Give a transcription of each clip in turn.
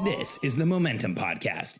This is the Momentum Podcast.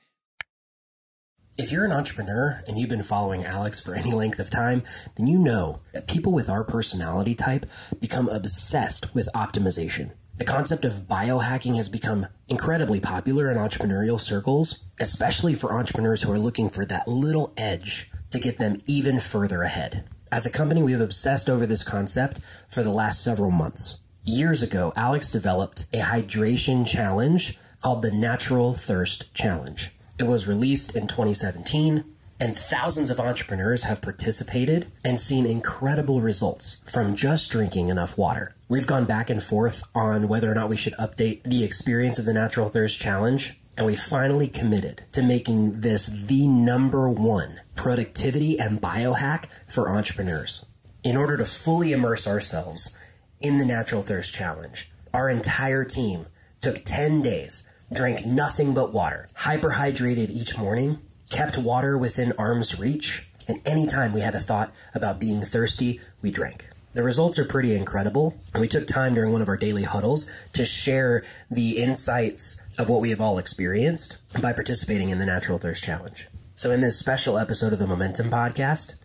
If you're an entrepreneur and you've been following Alex for any length of time, then you know that people with our personality type become obsessed with optimization. The concept of biohacking has become incredibly popular in entrepreneurial circles, especially for entrepreneurs who are looking for that little edge to get them even further ahead. As a company, we've obsessed over this concept for the last several months. Years ago, Alex developed a hydration challenge called the Natural Thirst Challenge. It was released in 2017, and thousands of entrepreneurs have participated and seen incredible results from just drinking enough water. We've gone back and forth on whether or not we should update the experience of the Natural Thirst Challenge, and we finally committed to making this the #1 productivity and biohack for entrepreneurs. In order to fully immerse ourselves in the Natural Thirst Challenge, our entire team took 10 days, drank nothing but water, hyperhydrated each morning, kept water within arm's reach, and anytime we had a thought about being thirsty, we drank. The results are pretty incredible, and we took time during one of our daily huddles to share the insights of what we have all experienced by participating in the Natural Thirst Challenge. So in this special episode of the Momentum Podcast,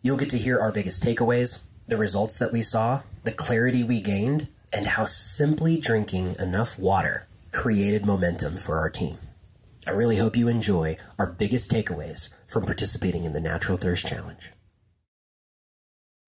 you'll get to hear our biggest takeaways, the results that we saw, the clarity we gained, and how simply drinking enough water created momentum for our team. I really hope you enjoy our biggest takeaways from participating in the Natural Thirst Challenge.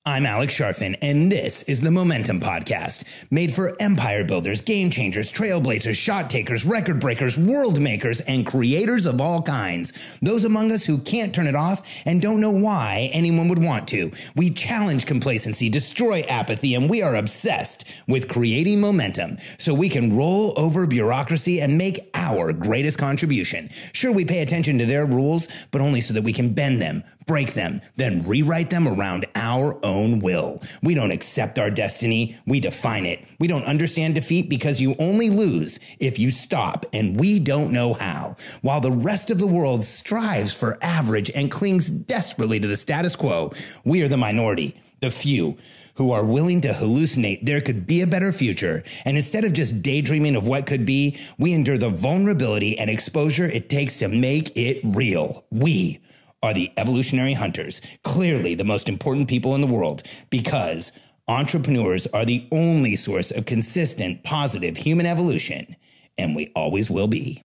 I'm Alex Charfen, and this is the Momentum Podcast, made for empire builders, game changers, trailblazers, shot takers, record breakers, world makers, and creators of all kinds. Those among us who can't turn it off and don't know why anyone would want to. We challenge complacency, destroy apathy, and we are obsessed with creating momentum so we can roll over bureaucracy and make our greatest contribution. Sure, we pay attention to their rules, but only so that we can bend them, break them, then rewrite them around our own will. We don't accept our destiny, we define it. We don't understand defeat because you only lose if you stop, and we don't know how. While the rest of the world strives for average and clings desperately to the status quo, we are the minority, the few, who are willing to hallucinate there could be a better future. And instead of just daydreaming of what could be, we endure the vulnerability and exposure it takes to make it real. We are the evolutionary hunters, clearly the most important people in the world, because entrepreneurs are the only source of consistent, positive human evolution, and we always will be.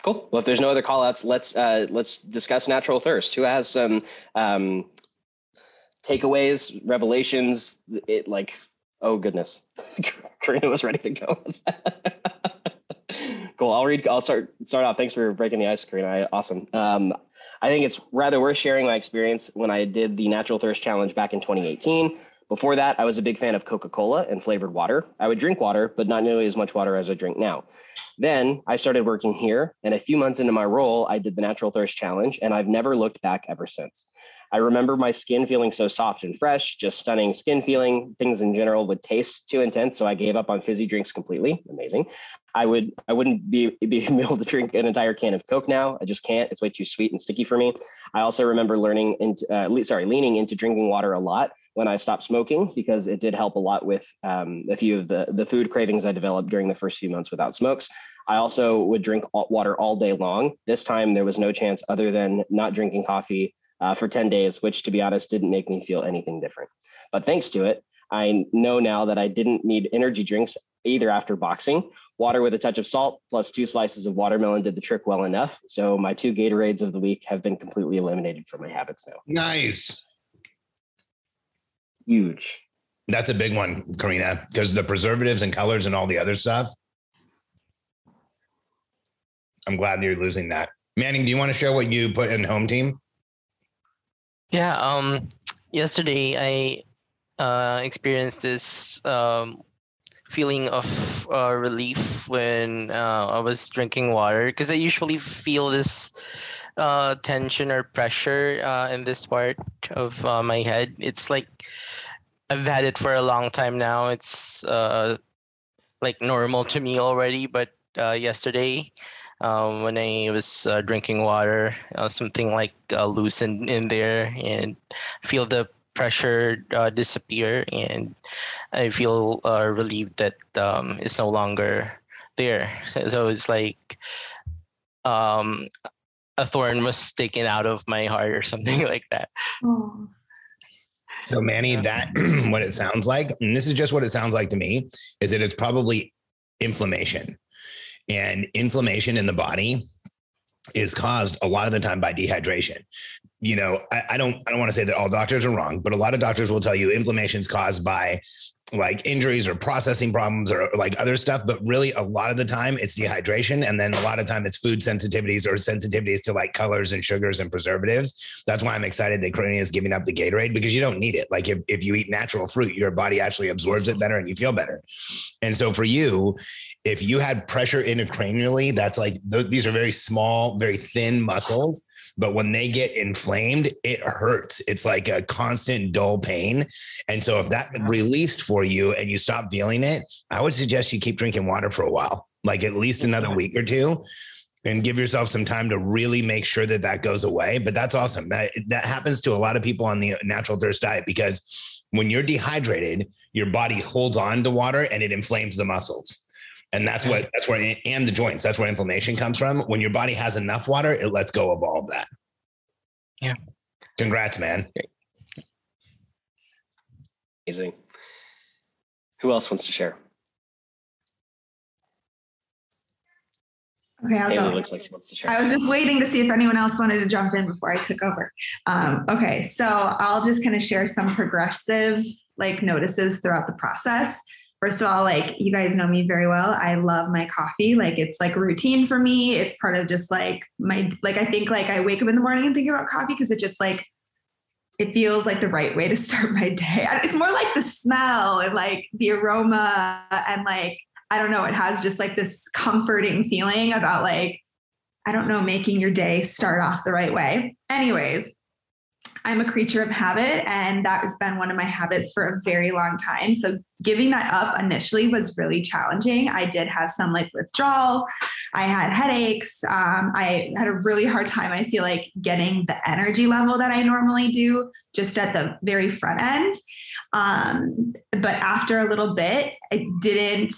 Cool. Well, if there's no other call-outs, let's discuss Natural Thirst. Who has some takeaways, revelations? Oh goodness, Karina was ready to go with that. Cool. I'll start off. Thanks for breaking the ice, Karina. Awesome. I think it's rather worth sharing my experience when I did the Natural Thirst Challenge back in 2018. Before that, I was a big fan of Coca-Cola and flavored water. I would drink water, but not nearly as much water as I drink now. Then I started working here, and a few months into my role, I did the Natural Thirst Challenge, and I've never looked back ever since. I remember my skin feeling so soft and fresh, just stunning skin feeling. Things in general would taste too intense, so I gave up on fizzy drinks completely. Amazing. I wouldn't be able to drink an entire can of Coke now. I just can't. It's way too sweet and sticky for me. I also remember leaning into drinking water a lot when I stopped smoking, because it did help a lot with a few of the food cravings I developed during the first few months without smokes. I also would drink water all day long. This time there was no chance other than not drinking coffee for 10 days, which, to be honest, didn't make me feel anything different. But thanks to it, I know now that I didn't need energy drinks either after boxing. Water with a touch of salt plus 2 slices of watermelon did the trick well enough. So my 2 Gatorades of the week have been completely eliminated from my habits now. Nice. Huge. That's a big one, Karina, because the preservatives and colors and all the other stuff. I'm glad you're losing that. Manning, do you want to share what you put in home team? Yeah. Yesterday I experienced this feeling of relief when I was drinking water, because I usually feel this tension or pressure in this part of my head. It's like I've had it for a long time now. It's like normal to me already, but yesterday when I was drinking water, something like loosened in there, and feel the pressure disappear, and I feel relieved that it's no longer there. So it's like a thorn was taken out of my heart or something like that. Oh. So Manny, that what it sounds like, and this is just what it sounds like to me, is that it's probably inflammation. And inflammation in the body is caused a lot of the time by dehydration. You know, I don't want to say that all doctors are wrong, but a lot of doctors will tell you inflammation is caused by like injuries or processing problems or like other stuff. But really a lot of the time it's dehydration. And then a lot of time it's food sensitivities or sensitivities to like colors and sugars and preservatives. That's why I'm excited that Crania is giving up the Gatorade, because you don't need it. Like if you eat natural fruit, your body actually absorbs it better and you feel better. And so for you, if you had pressure intracranially, that's like, these are very small, very thin muscles. But when they get inflamed, it hurts. It's like a constant dull pain. And so if that released for you and you stop feeling it, I would suggest you keep drinking water for a while, like at least another week or two, and give yourself some time to really make sure that that goes away. But that's awesome. That happens to a lot of people on the natural thirst diet, because when you're dehydrated, your body holds on to water and it inflames the muscles. And that's where, and the joints, that's where inflammation comes from. When your body has enough water, it lets go of all of that. Yeah. Congrats, man. Amazing. Who else wants to share? Okay, I'll Haley go. looks like she wants to share. I was just waiting to see if anyone else wanted to jump in before I took over. Okay, so I'll just kind of share some progressive like notices throughout the process. First of all, like you guys know me very well. I love my coffee. Like it's like a routine for me. It's part of just like my, like, I think like I wake up in the morning and think about coffee because it just like, it feels like the right way to start my day. It's more like the smell and like the aroma and like, I don't know, it has just like this comforting feeling about like, I don't know, making your day start off the right way. Anyways, I'm a creature of habit, and that has been one of my habits for a very long time. So giving that up initially was really challenging. I did have some like withdrawal. I had headaches. I had a really hard time, I feel like, getting the energy level that I normally do just at the very front end. But after a little bit, I didn't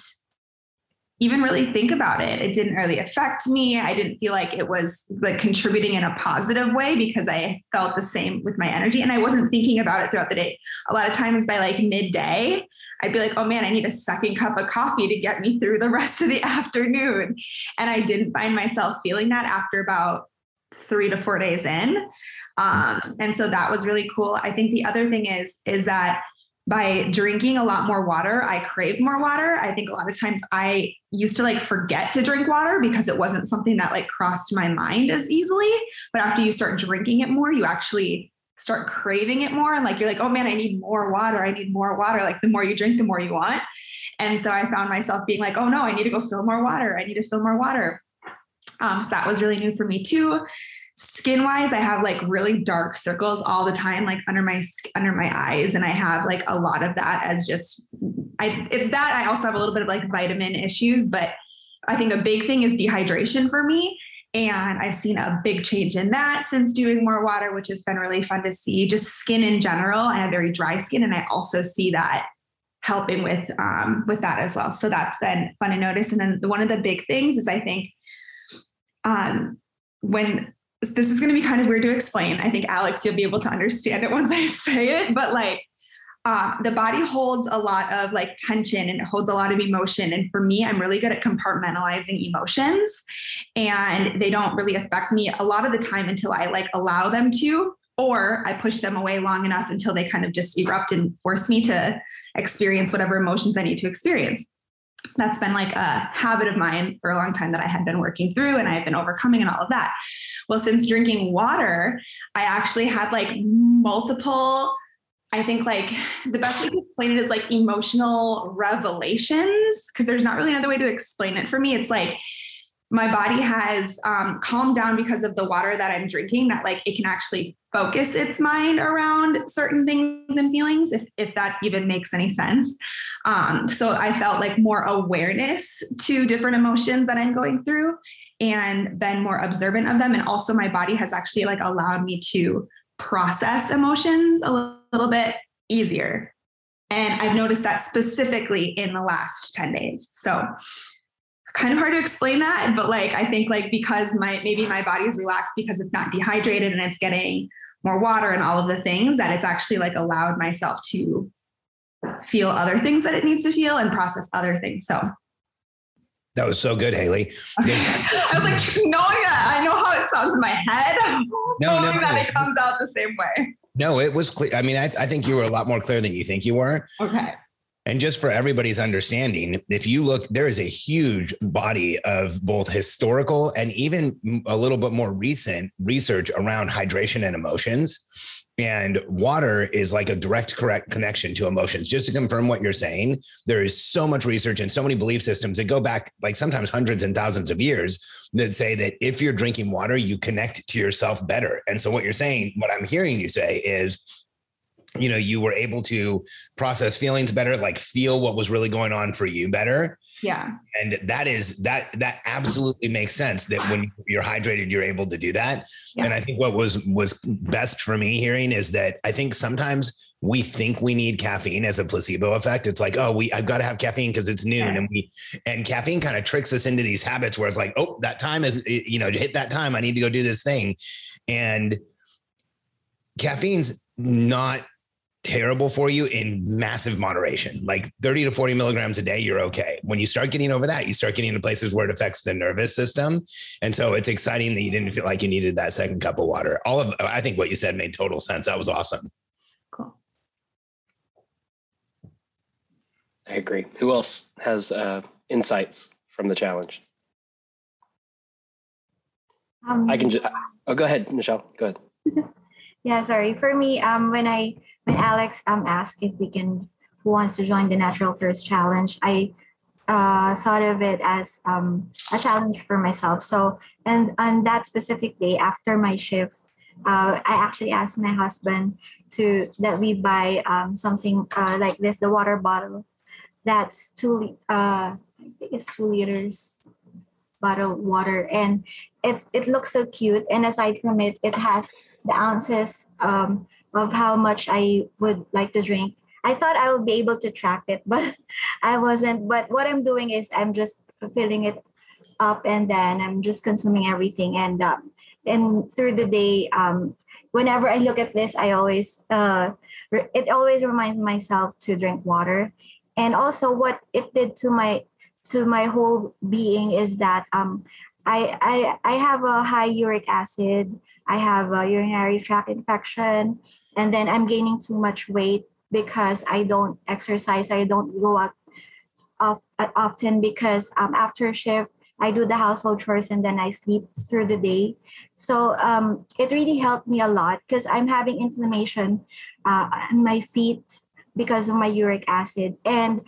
even really think about it. It didn't really affect me. I didn't feel like it was like contributing in a positive way because I felt the same with my energy and I wasn't thinking about it throughout the day. A lot of times by like midday, I'd be like, oh man, I need a second cup of coffee to get me through the rest of the afternoon. And I didn't find myself feeling that after about 3 to 4 days in. And so that was really cool. I think the other thing is that by drinking a lot more water, I craved more water. I think a lot of times I used to like forget to drink water because it wasn't something that like crossed my mind as easily. But after you start drinking it more, you actually start craving it more. And like, you're like, oh man, I need more water. I need more water. Like the more you drink, the more you want. And so I found myself being like, oh no, I need to go fill more water. I need to fill more water. So that was really new for me too. Skin wise, I have like really dark circles all the time, like under my eyes. And I have like a lot of that as just, it's that. I also have a little bit of like vitamin issues, but I think a big thing is dehydration for me. And I've seen a big change in that since doing more water, which has been really fun to see. Just skin in general. I have very dry skin. And I also see that helping with that as well. So that's been fun to notice. And then one of the big things is I think when this is going to be kind of weird to explain. I think Alex, you'll be able to understand it once I say it, but like the body holds a lot of like tension and it holds a lot of emotion. And for me, I'm really good at compartmentalizing emotions and they don't really affect me a lot of the time until I like allow them to, or I push them away long enough until they kind of just erupt and force me to experience whatever emotions I need to experience. That's been like a habit of mine for a long time that I had been working through and I've been overcoming and all of that. Well, since drinking water, I actually had like multiple, I think like the best way to explain it is like emotional revelations, because there's not really another way to explain it for me. It's like my body has calmed down because of the water that I'm drinking, that like it can actually focus its mind around certain things and feelings, if that even makes any sense. So I felt like more awareness to different emotions that I'm going through and been more observant of them. And also my body has actually like allowed me to process emotions a little bit easier. And I've noticed that specifically in the last 10 days. So kind of hard to explain that, but like, I think like, because maybe my body's relaxed because it's not dehydrated and it's getting more water and all of the things, that it's actually like allowed myself to feel other things that it needs to feel and process other things. So that was so good, Haley. I was like, knowing that I know how it sounds in my head, knowing that it comes out the same way. No, it was clear. I mean, I think you were a lot more clear than you think you were. Okay. And just for everybody's understanding, if you look, there is a huge body of both historical and even a little bit more recent research around hydration and emotions. And water is like a direct correct connection to emotions. Just to confirm what you're saying, there is so much research and so many belief systems that go back like sometimes hundreds and thousands of years that say that if you're drinking water, you connect to yourself better. And so what you're saying, what I'm hearing you say is, you know, you were able to process feelings better, like feel what was really going on for you better. Yeah. And that absolutely makes sense that when you're hydrated, you're able to do that. Yeah. And I think what was best for me hearing is that I think sometimes we think we need caffeine as a placebo effect. It's like, oh, I've got to have caffeine because it's noon. Yes. And caffeine kind of tricks us into these habits where it's like, oh, that time is, you know, to hit that time, I need to go do this thing. And caffeine's not terrible for you in massive moderation, like 30 to 40 milligrams a day, you're okay. When you start getting over that, you start getting into places where it affects the nervous system. And so it's exciting that you didn't feel like you needed that second cup of water. I think what you said made total sense. That was awesome. Cool. I agree. Who else has insights from the challenge? I can just, go ahead, Michelle, go ahead. Yeah, sorry. For me, when Alex asked if who wants to join the Natural Thirst Challenge, I thought of it as a challenge for myself. So, and on that specific day after my shift, I actually asked my husband that we buy something like this, the water bottle. That's I think it's 2 liters bottled water, and it looks so cute. And aside from it, it has the ounces of how much I would like to drink. I thought I would be able to track it, but I wasn't. But what I'm doing is I'm just filling it up, and then I'm just consuming everything. And through the day, whenever I look at this, I always it always reminds myself to drink water. And also, what it did to my whole being is that I have a high uric acid. I have a urinary tract infection, and then I'm gaining too much weight because I don't exercise. I don't go out often because after shift, I do the household chores and then I sleep through the day. So it really helped me a lot because I'm having inflammation on my feet because of my uric acid. And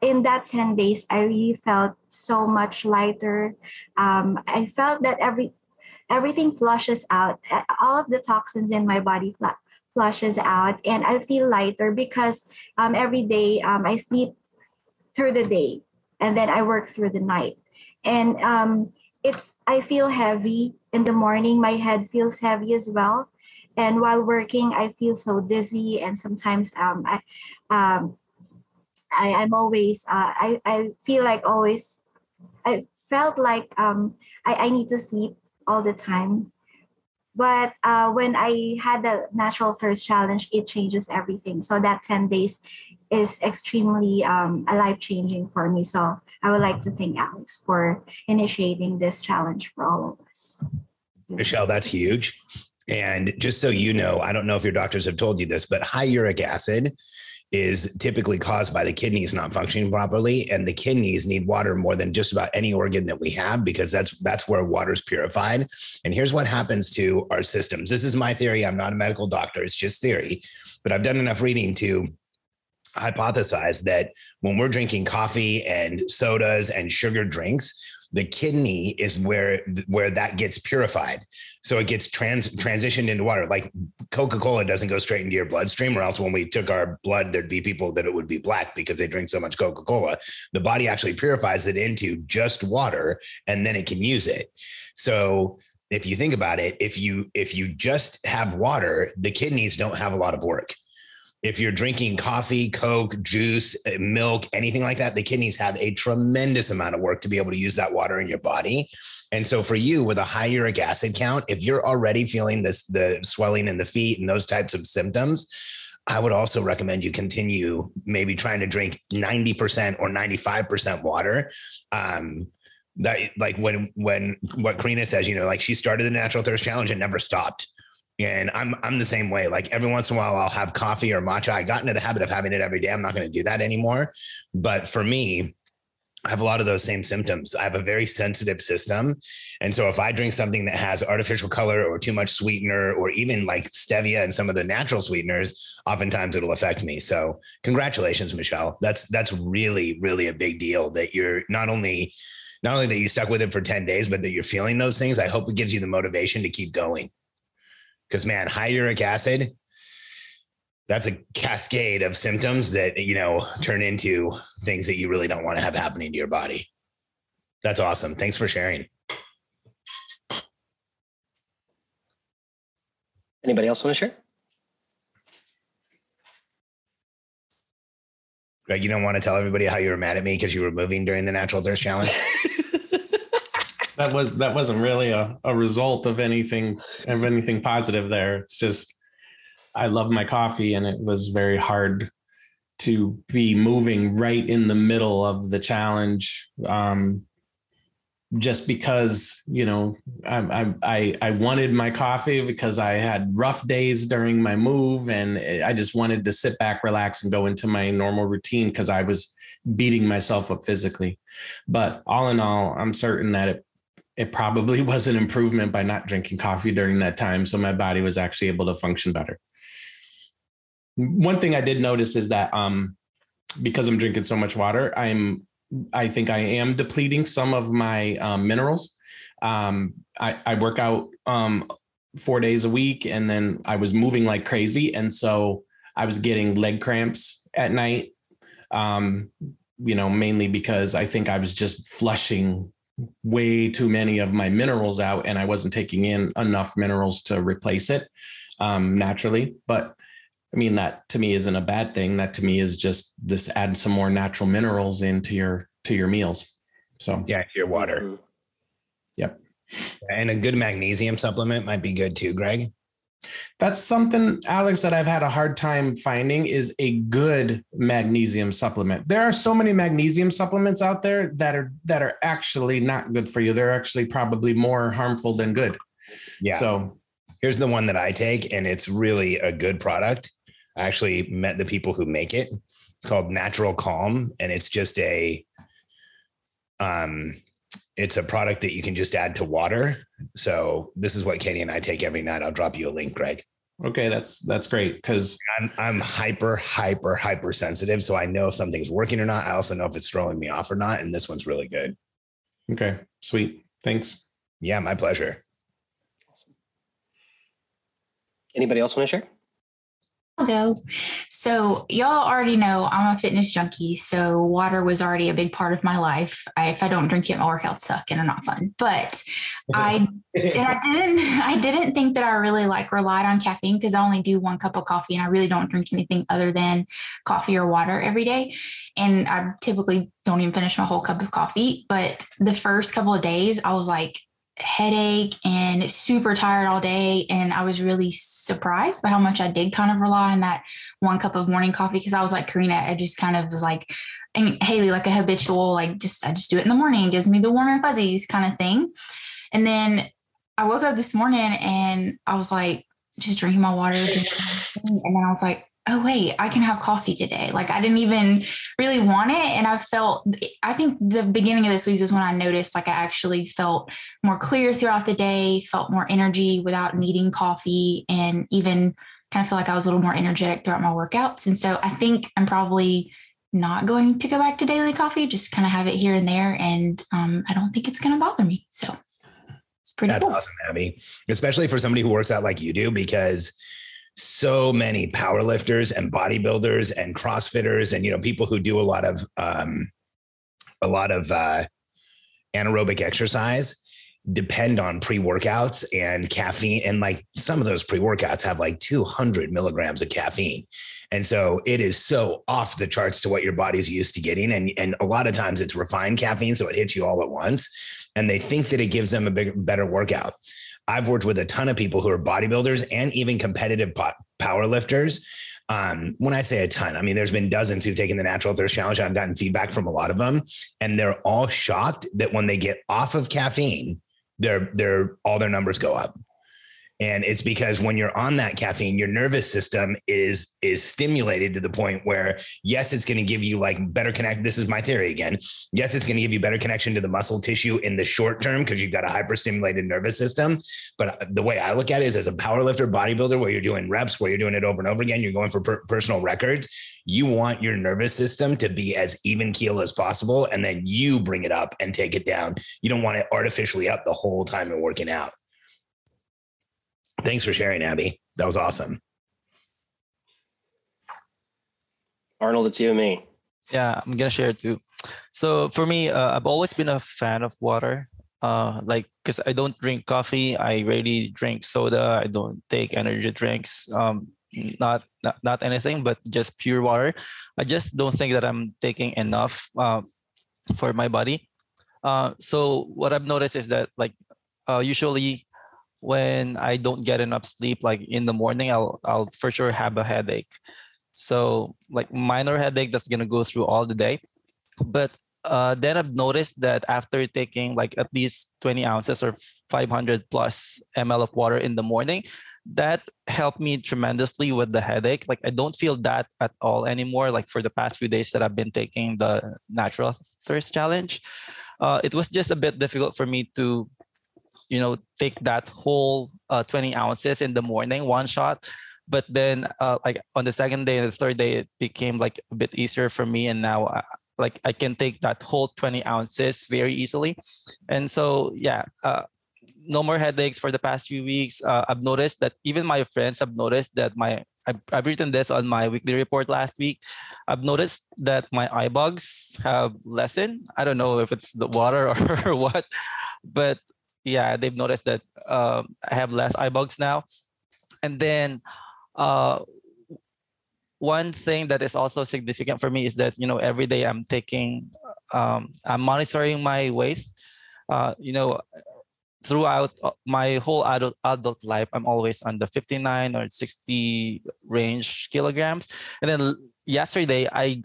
in that 10 days, I really felt so much lighter. I felt that everything flushes out. All of the toxins in my body flushes out, and I feel lighter because every day I sleep through the day and then I work through the night. And I feel heavy in the morning. My head feels heavy as well. And while working, I feel so dizzy. And sometimes I'm always, I feel like always, I felt like I need to sleep all the time. But when I had the Natural Thirst Challenge, it changes everything. So that 10 days is extremely life-changing for me. So I would like to thank Alex for initiating this challenge for all of us. Michelle, that's huge. And just so you know, I don't know if your doctors have told you this, but high uric acid is typically caused by the kidneys not functioning properly. And the kidneys need water more than just about any organ that we have, because that's where water is purified. And here's what happens to our systems. This is my theory. I'm not a medical doctor. It's just theory, but I've done enough reading to hypothesize that when we're drinking coffee and sodas and sugar drinks, the kidney is where that gets purified. So it gets transitioned into water. Like Coca-Cola doesn't go straight into your bloodstream, or else when we took our blood, there'd be people that it would be black because they drink so much Coca-Cola. The body actually purifies it into just water, and then it can use it. So if you think about it, if you just have water, the kidneys don't have a lot of work. if you're drinking coffee, Coke, juice, milk, anything like that, the kidneys have a tremendous amount of work to be able to use that water in your body. And so for you with a high uric acid count, if you're already feeling the swelling in the feet and those types of symptoms, I would also recommend you continue maybe trying to drink 90% or 95% water. That like when what Karina says, like she started the Natural Thirst Challenge and never stopped. And I'm the same way. Like every once in a while I'll have coffee or matcha. I got into the habit of having it every day. I'm not going to do that anymore. But for me, I have a lot of those same symptoms. I have a very sensitive system. And so if I drink something that has artificial color or too much sweetener, or even like stevia and some of the natural sweeteners, oftentimes it'll affect me. So congratulations, Michelle. That's really, really a big deal that you're not only that you stuck with it for 10 days, but that you're feeling those things. I hope it gives you the motivation to keep going. Because man, high uric acid, that's a cascade of symptoms that, turn into things that you really don't want to have happening to your body. That's awesome. Thanks for sharing. Anybody else want to share? Greg, you don't want to tell everybody how you were mad at me because you were moving during the Natural Thirst Challenge? That wasn't really a result of anything positive there. It's just, I love my coffee, and it was very hard to be moving right in the middle of the challenge. Just because, I wanted my coffee because I had rough days during my move, and I just wanted to sit back, relax, and go into my normal routine because I was beating myself up physically. But all in all, I'm certain that it probably was an improvement by not drinking coffee during that time. So my body was actually able to function better. One thing I did notice is that because I'm drinking so much water, I think I am depleting some of my minerals. I work out 4 days a week, and then I was moving like crazy. And so I was getting leg cramps at night, mainly because I think I was just flushing way too many of my minerals out, and I wasn't taking in enough minerals to replace it naturally. But I mean, that to me isn't a bad thing. That to me is just this add some more natural minerals into your meals. So yeah, your water. Mm-hmm. Yep. And a good magnesium supplement might be good too, Greg. That's something, Alex, that I've had a hard time finding is a good magnesium supplement. There are so many magnesium supplements out there that are actually not good for you. They're actually probably more harmful than good. Yeah. So here's the one that I take, and it's really a good product. I actually met the people who make it. It's called Natural Calm, and it's just it's a product that you can just add to water. So this is what Katie and I take every night. I'll drop you a link, Greg. Okay, that's great, because I'm hyper sensitive. So I know if something's working or not. I also know if it's throwing me off or not. And this one's really good. Okay, sweet. Thanks. Yeah, my pleasure. Awesome. Anybody else want to share? I'll go. So y'all already know I'm a fitness junkie. So water was already a big part of my life. If I don't drink it, my workouts suck and are not fun. But I didn't think that I really relied on caffeine, because I only do 1 cup of coffee and I really don't drink anything other than coffee or water every day. And I typically don't even finish my whole cup of coffee. But the first couple of days I was like, headache and super tired all day. And I was really surprised by how much I did kind of rely on that 1 cup of morning coffee. Cause I was like, Karina, I just kind of was like, and Haley, like a habitual, I just do it in the morning. It gives me the warm and fuzzies kind of thing. And then I woke up this morning and I was like, just drinking my water. And then I was like, oh, wait, I can have coffee today. Like I didn't even really want it. And I think the beginning of this week was when I noticed, like I actually felt more clear throughout the day, felt more energy without needing coffee, and even kind of feel like I was a little more energetic throughout my workouts. And so I think I'm probably not going to go back to daily coffee, just kind of have it here and there. And I don't think it's going to bother me. So it's pretty That's cool. awesome, Abby, especially for somebody who works out like you do, because so many powerlifters and bodybuilders and CrossFitters and, people who do a lot of anaerobic exercise, depend on pre-workouts and caffeine. And like some of those pre-workouts have like 200 milligrams of caffeine. And so it is so off the charts to what your body's used to getting. And a lot of times it's refined caffeine. So it hits you all at once. And they think that it gives them a better workout. I've worked with a ton of people who are bodybuilders and even competitive power lifters. When I say a ton, I mean, there's been dozens who've taken the Natural Thirst Challenge. I've gotten feedback from a lot of them, and they're all shocked that when they get off of caffeine, all their numbers go up. And it's because when you're on that caffeine, your nervous system is stimulated to the point where, yes, it's going to give you like better connect. This is my theory again. Yes, it's going to give you better connection to the muscle tissue in the short term because you've got a hyperstimulated nervous system. But the way I look at it is as a powerlifter, bodybuilder, where you're doing reps, where you're doing it over and over again, you're going for personal records. You want your nervous system to be as even keel as possible. And then you bring it up and take it down. You don't want it artificially up the whole time you're working out. Thanks for sharing, Abby. That was awesome. Arnold, it's you and me. Yeah, I'm gonna share too. So for me, I've always been a fan of water. Because I don't drink coffee, I rarely drink soda. I don't take energy drinks. Not anything, but just pure water. I just don't think that I'm taking enough for my body. So what I've noticed is that usually when I don't get enough sleep, like in the morning, I'll for sure have a headache. So like minor headache that's gonna go through all the day. But then I've noticed that after taking like at least 20 ounces or 500 plus ml of water in the morning, that helped me tremendously with the headache. Like I don't feel that at all anymore. Like for the past few days that I've been taking the Natural Thirst Challenge, it was just a bit difficult for me to take that whole 20 ounces in the morning, one shot. But then like on the second day and the third day, it became like a bit easier for me. And now I can take that whole 20 ounces very easily. And so, no more headaches for the past few weeks. I've noticed that even my friends have noticed that I've written this on my weekly report last week. I've noticed that my eye bugs have lessened. I don't know if it's the water or what, but yeah, they've noticed that I have less eye bugs now. And then one thing that is also significant for me is that, every day I'm monitoring my weight. Throughout my whole adult life, I'm always on the 59 or 60 range kilograms. And then yesterday I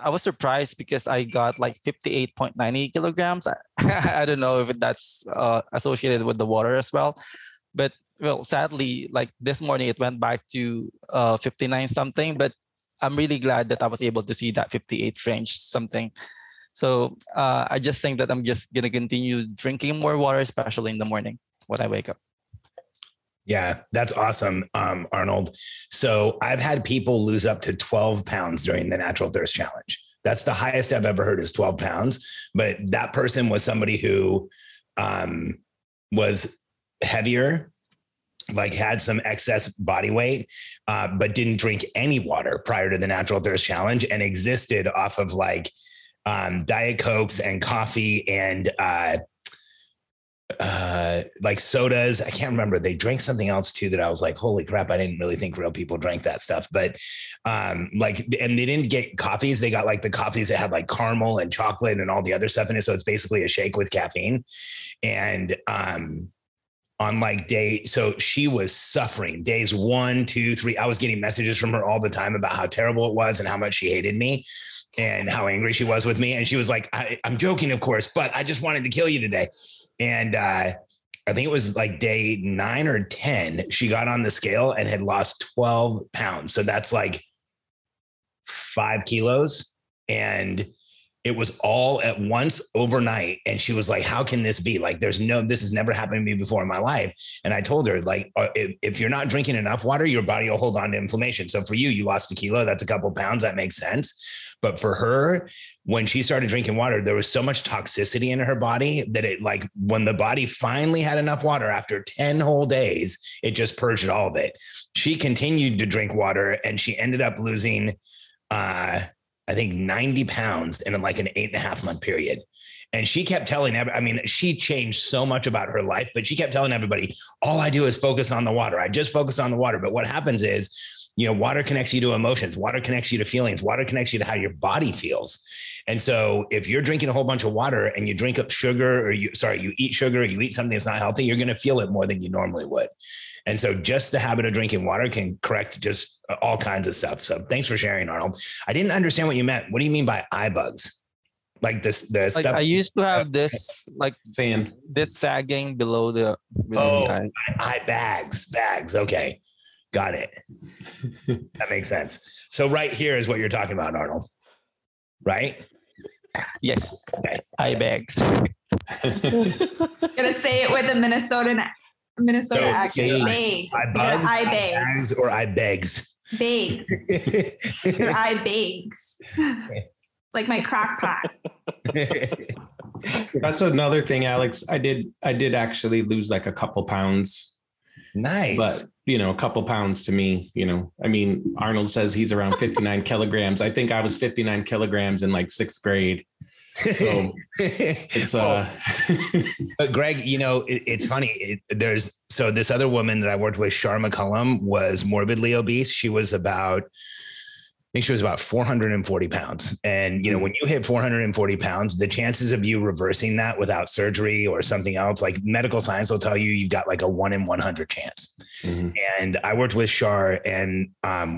was surprised because I got like 58.90 kilograms. I don't know if that's associated with the water as well. But sadly, like this morning, it went back to 59 something. But I'm really glad that I was able to see that 58 range something. So I just think that I'm just going to continue drinking more water, especially in the morning when I wake up. Yeah, that's awesome, Arnold. So I've had people lose up to 12 pounds during the Natural Thirst Challenge. That's the highest I've ever heard is 12 pounds. But that person was somebody who was heavier, like had some excess body weight, but didn't drink any water prior to the Natural Thirst Challenge and existed off of like Diet Cokes and coffee and like sodas. I can't remember. They drank something else too that I was like, holy crap, I didn't really think real people drank that stuff. But and they didn't get coffees. They got like the coffees that had like caramel and chocolate and all the other stuff in it. So it's basically a shake with caffeine. And on like so she was suffering days 1, 2, 3. I was getting messages from her all the time about how terrible it was and how much she hated me and how angry she was with me. And she was like, I'm joking, of course, but I just wanted to kill you today. And I think it was like day 9 or 10, she got on the scale and had lost 12 pounds. So that's like 5 kilos. And it was all at once overnight. And she was like, how can this be? Like, this has never happened to me before in my life. And I told her, like, if you're not drinking enough water, your body will hold on to inflammation. So for you lost a kilo, that's a couple pounds. That makes sense. But for her, when she started drinking water, there was so much toxicity in her body that it, like, when the body finally had enough water after 10 whole days, it just purged all of it. She continued to drink water and she ended up losing, I think 90 pounds in like an 8.5 month period. And she kept telling I mean, she changed so much about her life, but she kept telling everybody, all I do is focus on the water. I just focus on the water. But what happens is, you know, water connects you to emotions. Water connects you to feelings. Water connects you to how your body feels. And so if you're drinking a whole bunch of water and you drink up sugar or you eat sugar or you eat something that's not healthy, you're going to feel it more than you normally would. And so just the habit of drinking water can correct just all kinds of stuff. So thanks for sharing, Arnold. I didn't understand what you meant. What do you mean by eye bugs? Like the Like stuff. I used to have this like Saying this sagging below the eye. Eye bags. Okay. Got it. That makes sense. So right here is what you're talking about, Arnold. Right? Yes. Okay. Eye bags. Gonna say it with a Minnesota accent. Bags. Eye bugs, eye bags, or eye begs. bags. Your eye bags. It's like my crock pot. that's another thing, Alex. I did actually lose like a couple pounds. Nice. But, you know, a couple pounds to me, you know, I mean, Arnold says he's around 59 kilograms. I think I was 59 kilograms in like sixth grade. So it's but Greg, you know, it's funny. There's this other woman that I worked with, Char McCullum, was morbidly obese. She was about 440 pounds. And, you know, when you hit 440 pounds, the chances of you reversing that without surgery or something else, like medical science will tell you, you've got like a 1 in 100 chance. Mm-hmm. And I worked with Char and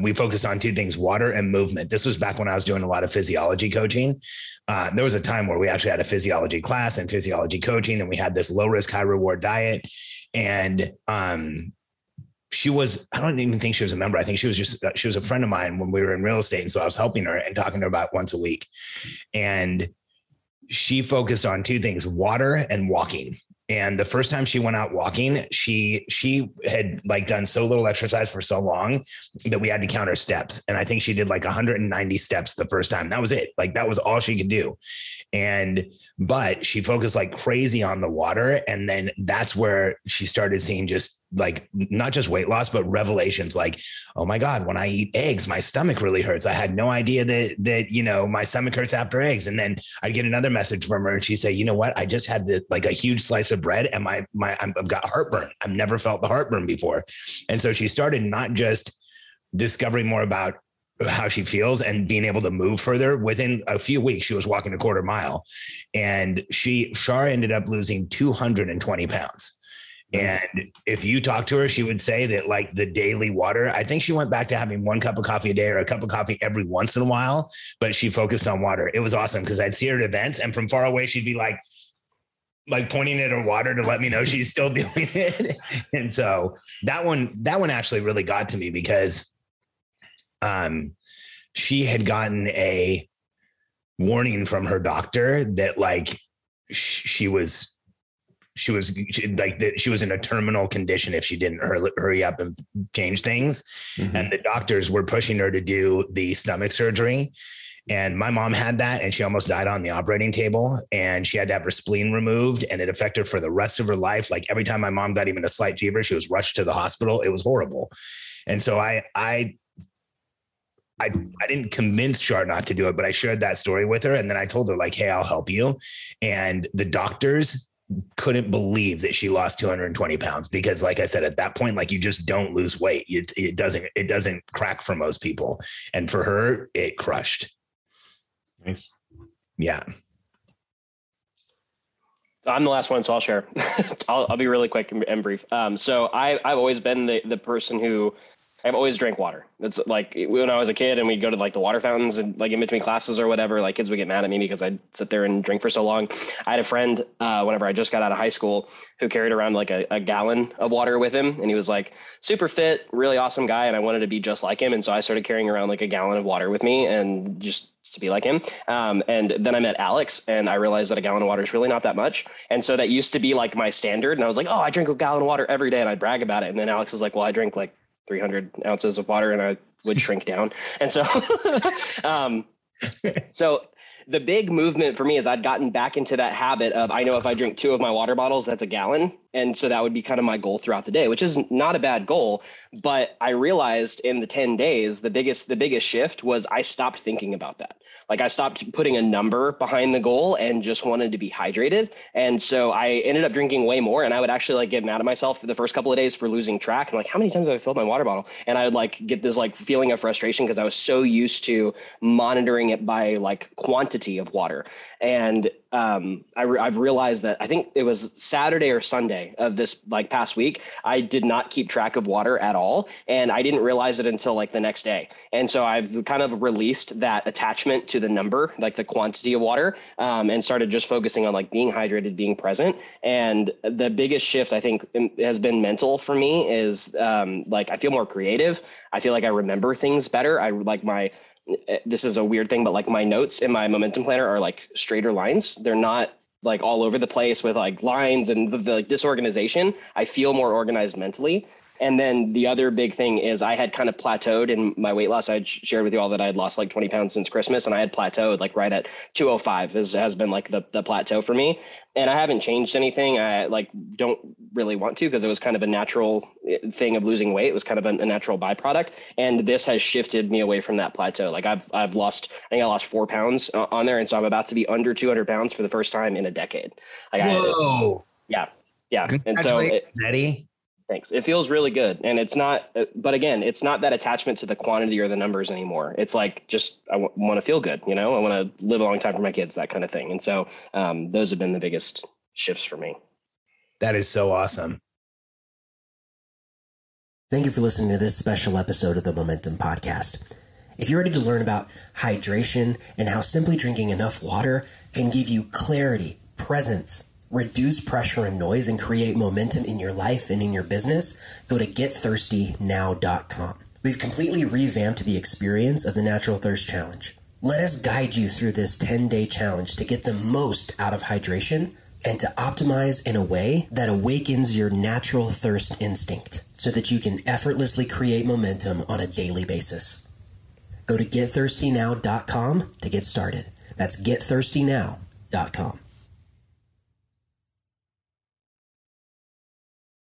we focused on two things, water and movement. This was back when I was doing a lot of physiology coaching. There was a time where we actually had a physiology class and physiology coaching, and we had this low risk, high reward diet. And, she was, I don't even think she was a member. I think she was a friend of mine when we were in real estate. And so I was helping her and talking to her about once a week. And she focused on two things, water and walking. And the first time she went out walking, she had like done so little exercise for so long that we had to count her steps. And I think she did like 190 steps the first time. That was it. Like that was all she could do. But she focused like crazy on the water. And then that's where she started seeing just like, not just weight loss, but revelations like, oh my God, when I eat eggs, my stomach really hurts. I had no idea that, you know, my stomach hurts after eggs. And then I'd get another message from her and she'd say, you know what? I just had like a huge slice of bread and I've got heartburn. I've never felt the heartburn before. And so she started not just discovering more about how she feels and being able to move further. Within a few weeks, she was walking a quarter mile, and Char ended up losing 220 pounds. And if you talk to her, she would say that like the daily water, I think she went back to having 1 cup of coffee a day or a cup of coffee every once in a while, but she focused on water. It was awesome because I'd see her at events and from far away, she'd be like pointing at her water to let me know she's still doing it. And so that one actually really got to me because she had gotten a warning from her doctor that like she was in a terminal condition if she didn't hurry up and change things. Mm-hmm. And the doctors were pushing her to do the stomach surgery. And my mom had that and she almost died on the operating table, and she had to have her spleen removed, and it affected her for the rest of her life. Like every time my mom got even a slight fever, she was rushed to the hospital. It was horrible. And so I didn't convince Char not to do it, but I shared that story with her. And then I told her like, hey, I'll help you. And the doctors couldn't believe that she lost 220 pounds because like I said, at that point, like you just don't lose weight. It doesn't crack for most people. And for her, it crushed. Nice. Yeah. I'm the last one, so I'll share. I'll be really quick and brief. So I've always been the person who I've always drank water. It's like when I was a kid and we'd go to like the water fountains and like in between classes or whatever, like kids would get mad at me because I'd sit there and drink for so long. I had a friend whenever I just got out of high school who carried around like a gallon of water with him. And he was like super fit, really awesome guy. And I wanted to be just like him. And so I started carrying around like a gallon of water with me and just to be like him. And then I met Alex and I realized that a gallon of water is really not that much. And so that used to be like my standard. And I was like, oh, I drink a gallon of water every day. And I'd brag about it. And then Alex was like, well, I drink like 300 ounces of water and I would shrink down. And so, so the big movement for me is I'd gotten back into that habit of, I know if I drink 2 of my water bottles, that's a gallon. And so that would be kind of my goal throughout the day, which is not a bad goal. But I realized in the 10 days, the biggest shift was I stopped thinking about that. Like I stopped putting a number behind the goal and just wanted to be hydrated. And so I ended up drinking way more. And I would actually like get mad at myself for the first couple of days for losing track. And like, how many times have I filled my water bottle? And I would like get this like feeling of frustration because I was so used to monitoring it by like quantity of water. And I've realized that I think it was Saturday or Sunday of this like past week, I did not keep track of water at all. And I didn't realize it until like the next day. And so I've kind of released that attachment to the number, like the quantity of water, and started just focusing on like being hydrated, being present. And the biggest shift I think has been mental for me is like I feel more creative. I feel like I remember things better. I like this is a weird thing, but like my notes in my momentum planner are like straighter lines. They're not like all over the place with like lines and the like disorganization. I feel more organized mentally. And then the other big thing is I had kind of plateaued in my weight loss. I shared with you all that I had lost like 20 pounds since Christmas, and I had plateaued like right at 205 has been like the plateau for me. And I haven't changed anything. I like don't really want to because it was kind of a natural thing of losing weight. It was kind of a natural byproduct. And this has shifted me away from that plateau. Like I've lost, I think I lost 4 pounds on there. And so I'm about to be under 200 pounds for the first time in a decade. Like Whoa. Yeah. And so Eddie. Thanks. It feels really good. And it's not, but again, it's not that attachment to the quantity or the numbers anymore. It's like, just, I want to feel good. You know, I want to live a long time for my kids, that kind of thing. And so those have been the biggest shifts for me. That is so awesome. Thank you for listening to this special episode of the Momentum Podcast. If you're ready to learn about hydration and how simply drinking enough water can give you clarity, presence, reduce pressure and noise, and create momentum in your life and in your business, go to getthirstynow.com. We've completely revamped the experience of the Natural Thirst Challenge. Let us guide you through this 10-day challenge to get the most out of hydration and to optimize in a way that awakens your natural thirst instinct so that you can effortlessly create momentum on a daily basis. Go to getthirstynow.com to get started. That's getthirstynow.com.